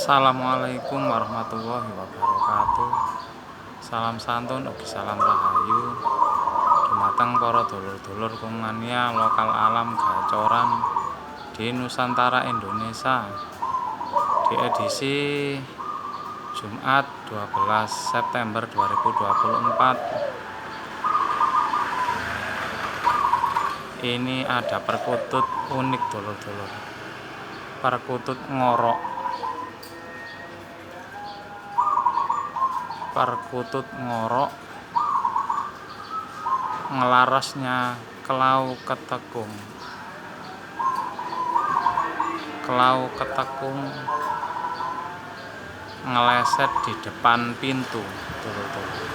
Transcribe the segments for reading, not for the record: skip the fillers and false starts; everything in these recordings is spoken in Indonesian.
Assalamualaikum warahmatullahi wabarakatuh. Salam santun ugi salam rahayu dumateng para dulur-dulur kumania lokal alam gacoran di Nusantara Indonesia di edisi Jumat 12 September 2024. Ini ada perkutut unik dulur-dulur, perkutut ngorok. Perkutut ngorok ngelarasnya kelau ketekung. Kelau ketekung ngeleset di depan pintu dulur-dulur.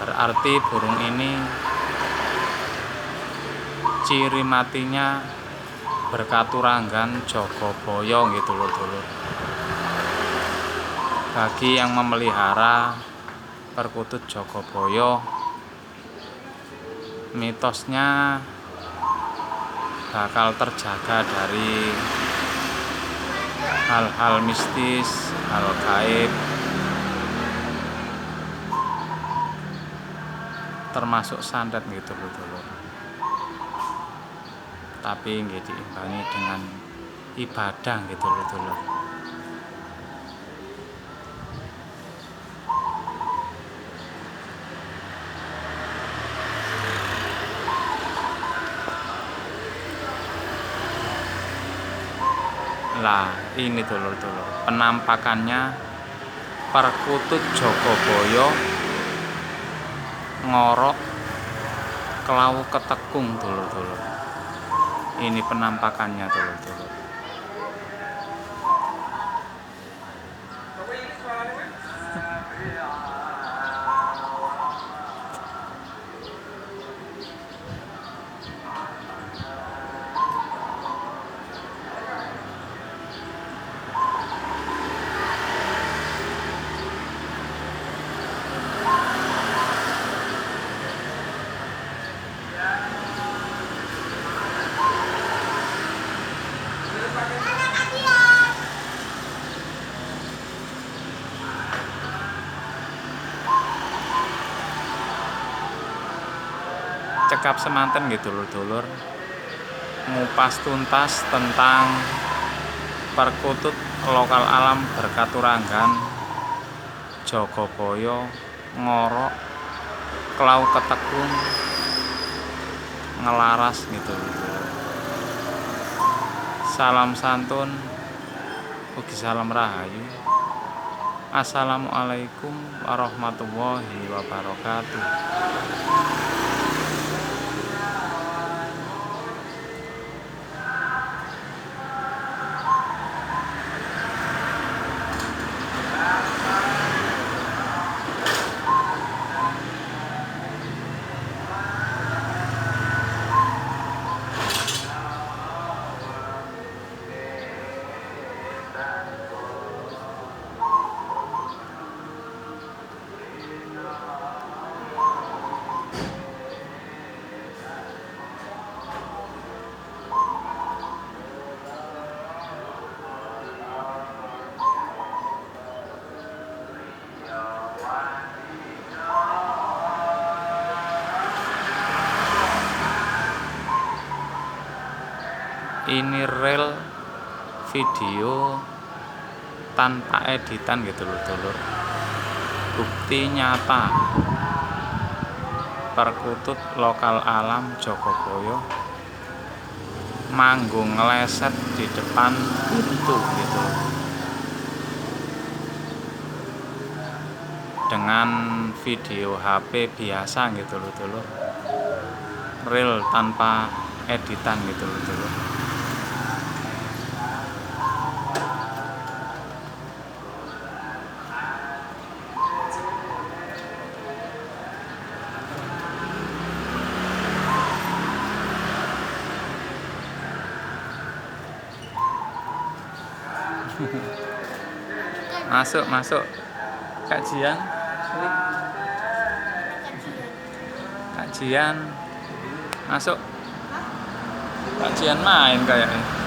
Berarti burung ini ciri matinya berkaturanggan Jogoboyo gitu dulur-dulur. Bagi yang memelihara perkutut Jogoboyo, mitosnya bakal terjaga dari hal-hal mistis, hal gaib, termasuk santet gitu dulur. Tapi nggih diimbangi dengan ibadah gitu dulur. Lah ini dulur-dulur, penampakannya perkutut Jogoboyo ngorok kelau ketekung dulur-dulur. Ini penampakannya dulur-dulur. Cekap semanten gitu dulur, ngupas tuntas tentang perkutut lokal alam berkaturanggan Jogoboyo ngorok kelau ketekung ngelaras gitu dulur. Salam santun ugi salam rahayu. Assalamualaikum warahmatullahi wabarakatuh. Ini real video tanpa editan gitu dulur. Bukti nyata perkutut lokal alam Jogoboyo manggung ngeleset di depan pintu gitu. Dengan video HP biasa gitu dulur. Real tanpa editan gitu dulur. Masuk kajian masuk kajian main kayaknya.